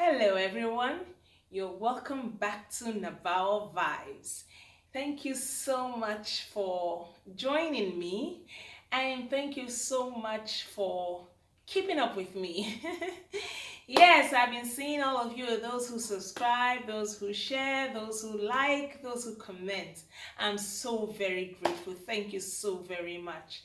Hello everyone, you're welcome back to Nabao Vibes. Thank you so much for joining me and thank you so much for keeping up with me. Yes, I've been seeing all of you, those who subscribe, those who share, those who like, those who comment. I'm so very grateful. Thank you so very much.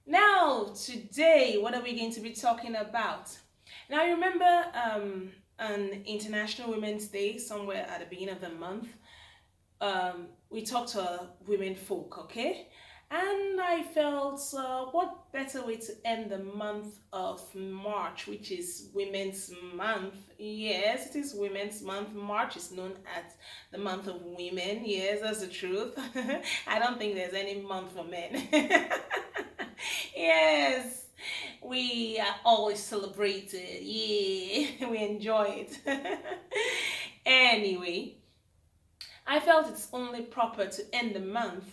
Now, today, what are we going to be talking about? Now, you remember on International Women's Day, somewhere at the beginning of the month, we talked to women folk, okay? And I felt, what better way to end the month of March, which is Women's Month? Yes, it is Women's Month. March is known as the month of women. Yes, that's the truth. I don't think there's any month for men. Yes, we are always celebrated. Yeah, we enjoy it. Anyway, I felt it's only proper to end the month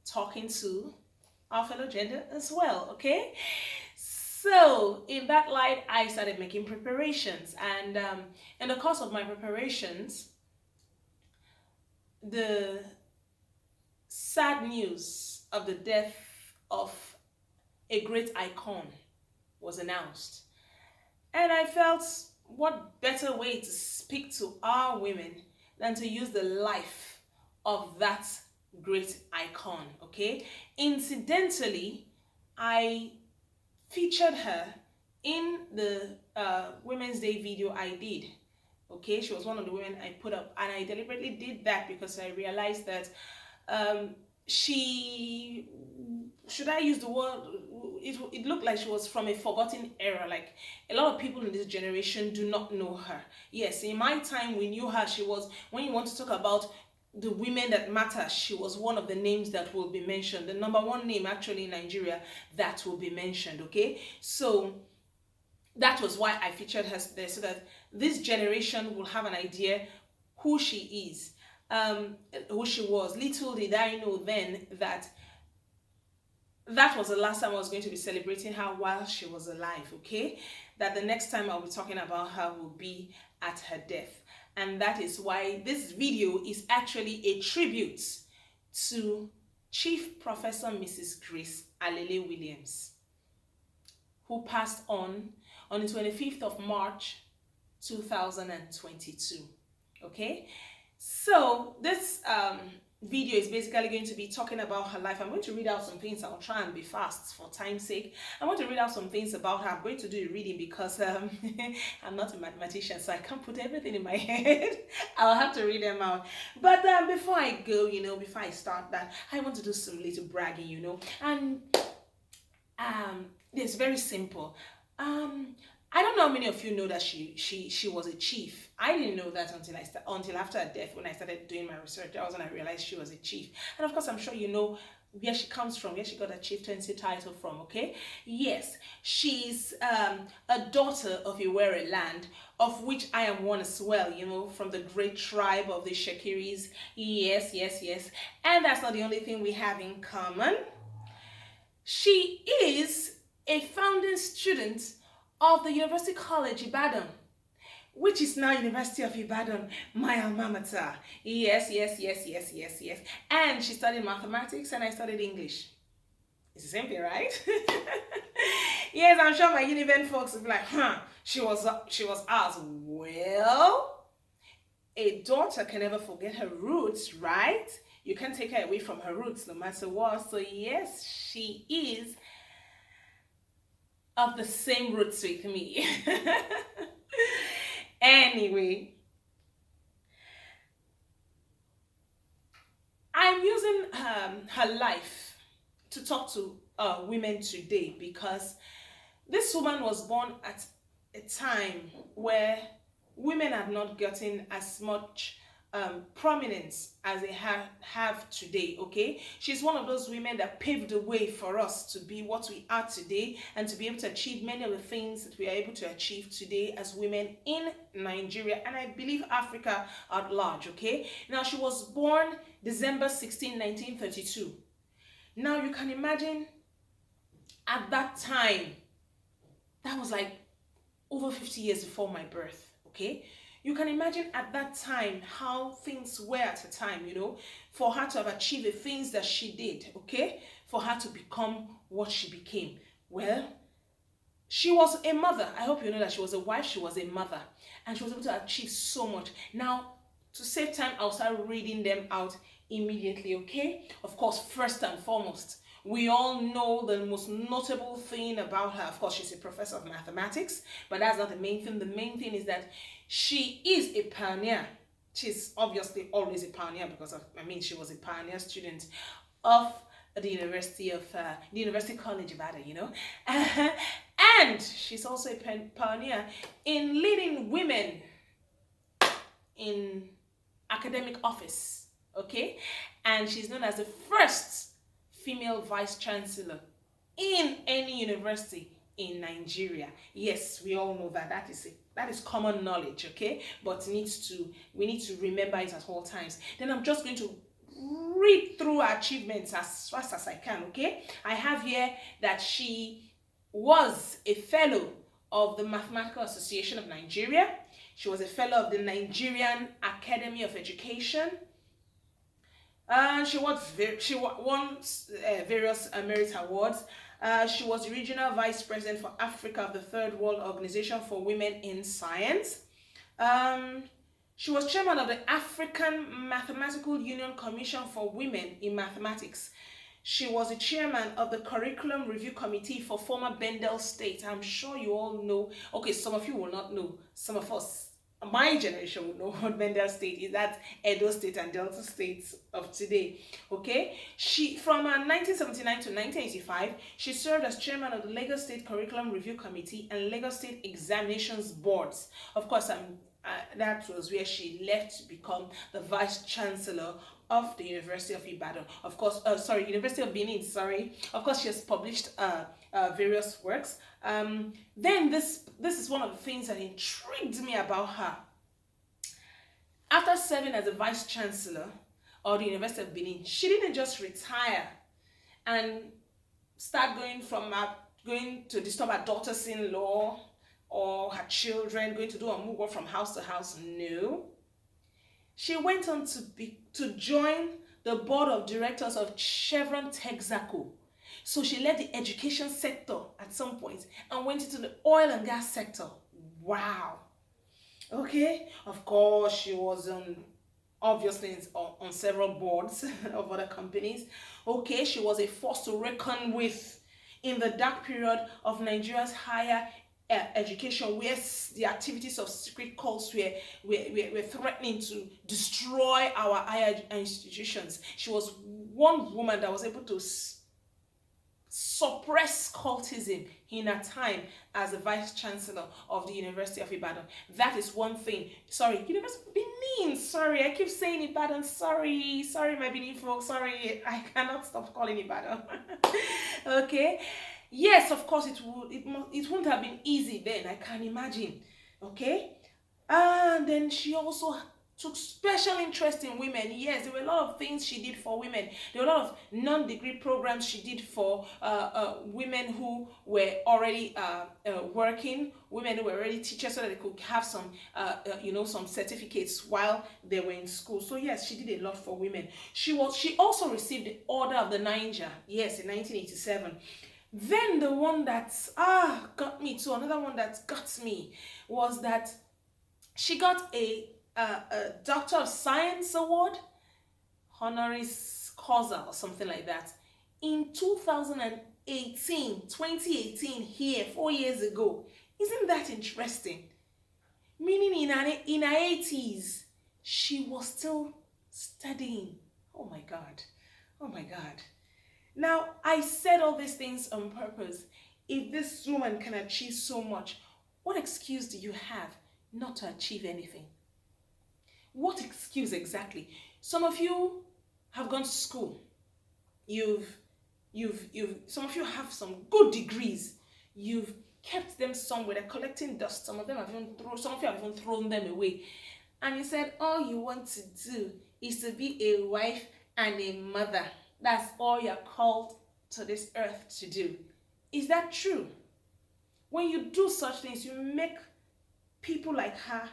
talking to our fellow gender as well, okay? So, in that light, I started making preparations, and in the course of my preparations, the sad news of the death of a great icon was announced. And I felt what better way to speak to our women than to use the life of that great icon, okay? Incidentally, I featured her in the Women's Day video I did. Okay, she was one of the women I put up, and I deliberately did that because I realized that she, should I use the word, it looked like she was from a forgotten era. Like, a lot of people in this generation do not know her. Yes, in my time we knew her. She was, when you want to talk about the women that matter, she was one of the names that will be mentioned, the number one name actually in Nigeria that will be mentioned. Okay, so that was why I featured her there, so that this generation will have an idea who she is, who she was. Little did I know then that that was the last time I was going to be celebrating her while she was alive, okay? That the next time I'll be talking about her will be at her death. And that is why this video is actually a tribute to Chief Professor Mrs. Grace Alele-Williams, who passed on the 25th of March 2022. Okay, so this video is basically going to be talking about her life. I'm going to read out some things. I'll try and be fast for time's sake. I want to read out some things about her. I'm going to do a reading because I'm not a mathematician, so I can't put everything in my head. I'll have to read them out. But before I go, before I start that, I want to do some little bragging, and it's very simple. I don't know how many of you know that she was a chief. I didn't know that until after her death, when I started doing my research. That was when I realized she was a chief. And of course, I'm sure you know where she comes from, where she got a chieftaincy title from. Okay, yes, she's a daughter of Iwere land, of which I am one as well. From the great tribe of the Shekiris. Yes, yes, yes. And that's not the only thing we have in common. She is a founding student of the University College Ibadan, which is now University of Ibadan, my alma mater. Yes, yes, yes, yes, yes, yes. And she studied mathematics and I studied English. It's the same thing, right? Yes, I'm sure my Univen folks will be like, she was ours. Well, a daughter can never forget her roots, right? You can't take her away from her roots no matter what. So yes, she is of the same roots with me. Anyway, I'm using her life to talk to women today because this woman was born at a time where women had not gotten as much prominence as they have today. Okay, she's one of those women that paved the way for us to be what we are today and to be able to achieve many of the things that we are able to achieve today as women in Nigeria and I believe Africa at large. Okay, now she was born December 16, 1932. Now you can imagine at that time, that was like over 50 years before my birth. Okay, you can imagine at that time how things were at the time, for her to have achieved the things that she did, okay, for her to become what she became. Well, she was a mother. I hope you know that she was a wife, she was a mother, and she was able to achieve so much. Now, to save time, I'll start reading them out immediately, okay? Of course, first and foremost, we all know the most notable thing about her. Of course, she's a professor of mathematics, but that's not the main thing. The main thing is that she is a pioneer. She's obviously always a pioneer because she was a pioneer student of the University College of Ibadan, and she's also a pioneer in leading women in academic office, okay? And she's known as the first female vice chancellor in any university in Nigeria. Yes, we all know that. That is common knowledge, okay? But we need to remember it at all times. Then I'm just going to read through her achievements as fast as I can, okay? I have here that she was a fellow of the Mathematical Association of Nigeria. She was a fellow of the Nigerian Academy of Education. She won various merit awards. She was the regional vice president for Africa of the Third World Organization for Women in Science. She was chairman of the African Mathematical Union Commission for Women in Mathematics. She was the chairman of the Curriculum Review Committee for former Bendel State. I'm sure you all know. Okay, some of you will not know. Some of us, my generation, will know what Bendel State is. That's Edo State and Delta States of today. Okay, from 1979 to 1985, she served as chairman of the Lagos State Curriculum Review Committee and Lagos State Examinations Boards. Of course, that was where she left to become the vice chancellor of the University of Ibadan. Of course, University of Benin. Sorry. Of course, she has published various works. Then this is one of the things that intrigued me about her. After serving as a vice chancellor of the University of Benin, she didn't just retire and start going to disturb her daughters-in-law or her children, going to do a move from house to house. No. She went on to join the board of directors of Chevron Texaco. So she led the education sector at some point and went into the oil and gas sector. Wow. Okay. Of course, she was obviously on several boards of other companies. Okay. She was a force to reckon with in the dark period of Nigeria's higher education, where the activities of secret cults were threatening to destroy our higher institutions. She was one woman that was able to suppress cultism in her time as the vice chancellor of the University of Ibadan. That is one thing. Sorry, University of Benin. Sorry, I keep saying Ibadan. Sorry, my Benin folks. Sorry, I cannot stop calling Ibadan. Okay. Yes, of course it wouldn't have been easy then. I can imagine. Okay. And then she also took special interest in women. Yes, there were a lot of things she did for women. There were a lot of non-degree programs she did for women who were already working, women who were already teachers, so that they could have some certificates while they were in school. So yes, she did a lot for women. She also received the Order of the Niger, yes, in 1987. Then the one that got me too, another one that got me was that she got a Doctor of Science Award, honoris causa or something like that, in 2018 here, 4 years ago. Isn't that interesting? Meaning in her 80s, she was still studying. Oh my God. Now, I said all these things on purpose. If this woman can achieve so much, what excuse do you have not to achieve anything? What excuse exactly? Some of you have gone to school. Some of you have some good degrees. You've kept them somewhere. They're collecting dust. Some of you have even thrown them away. And you said all you want to do is to be a wife and a mother. That's all you're called to this earth to do. Is that true? When you do such things, you make people like her,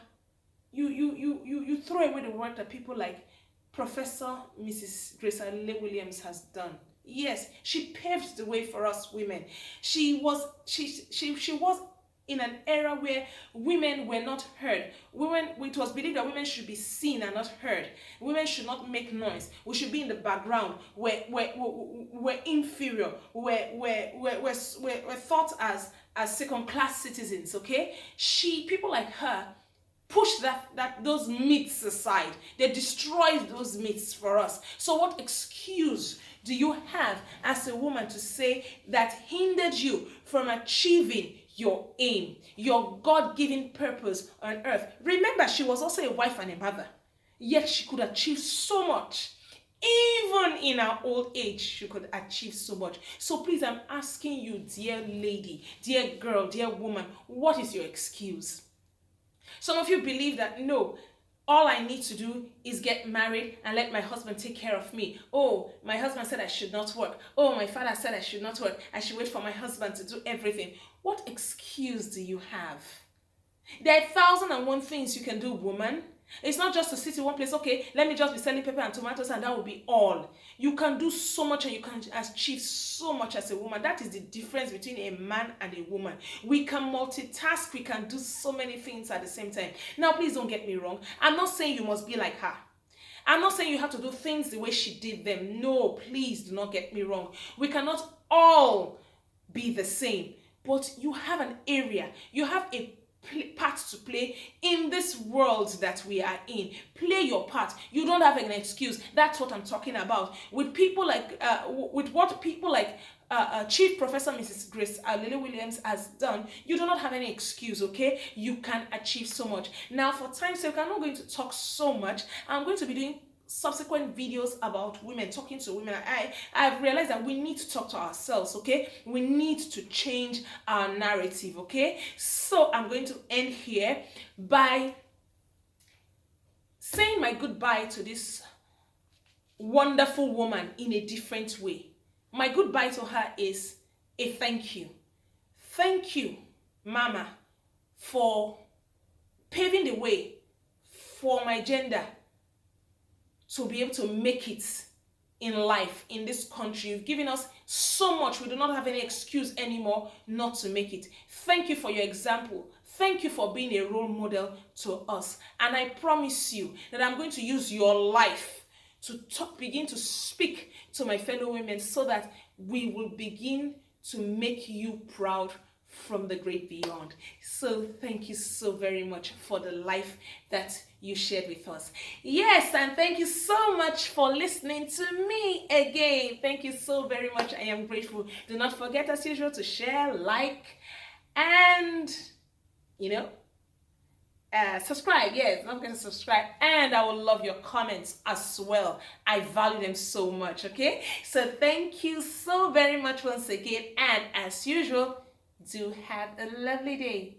you throw away the work that people like Professor Mrs. Grace Alele-Williams has done. Yes, she paved the way for us women. She was in an era where women were not heard. It was believed that women should be seen and not heard. Women should not make noise. We should be in the background. We're inferior. We're thought as second-class citizens. Okay, people like her push those myths aside. They destroyed those myths for us. So what excuse do you have as a woman to say that hindered you from achieving your aim, your God-given purpose on earth? Remember, she was also a wife and a mother, yet she could achieve so much. Even in her old age, she could achieve so much. So please, I'm asking you, dear lady, dear girl, dear woman, what is your excuse? Some of you believe that, no, all I need to do is get married and let my husband take care of me. Oh, my husband said I should not work. Oh, my father said I should not work. I should wait for my husband to do everything. What excuse do you have? There are 1,001 things you can do, woman. It's not just to sit in one place, okay, let me just be selling pepper and tomatoes and that will be all. You can do so much and you can achieve so much as a woman. That is the difference between a man and a woman. We can multitask, we can do so many things at the same time. Now, please don't get me wrong. I'm not saying you must be like her. I'm not saying you have to do things the way she did them. No, please do not get me wrong. We cannot all be the same, but you have an area, you have a part to play in this world that we are in. Play your part. You don't have an excuse. That's what I'm talking about. With people like, with what people like Chief Professor Mrs. Grace Alele-Williams has done, you do not have any excuse, okay? You can achieve so much. Now, for time's sake, I'm not going to talk so much. I'm going to be doing subsequent videos about women, talking to women. I've realized that we need to talk to ourselves, okay? We need to change our narrative, okay? So I'm going to end here by saying my goodbye to this wonderful woman in a different way. My goodbye to her is a thank you. Thank you, Mama, for paving the way for my gender to be able to make it in life in this country. You've given us so much. We do not have any excuse anymore not to make it. Thank you for your example. Thank you for being a role model to us. And I promise you that I'm going to use your life to begin to speak to my fellow women so that we will begin to make you proud from the great beyond. So thank you so very much for the life that you shared with us. Yes, and thank you so much for listening to me again. Thank you so very much. I am grateful. Do not forget, as usual, to share, like, and subscribe. Yes, don't forget to subscribe, and I will love your comments as well. I value them so much. Okay, so thank you so very much once again, and as usual, do have a lovely day.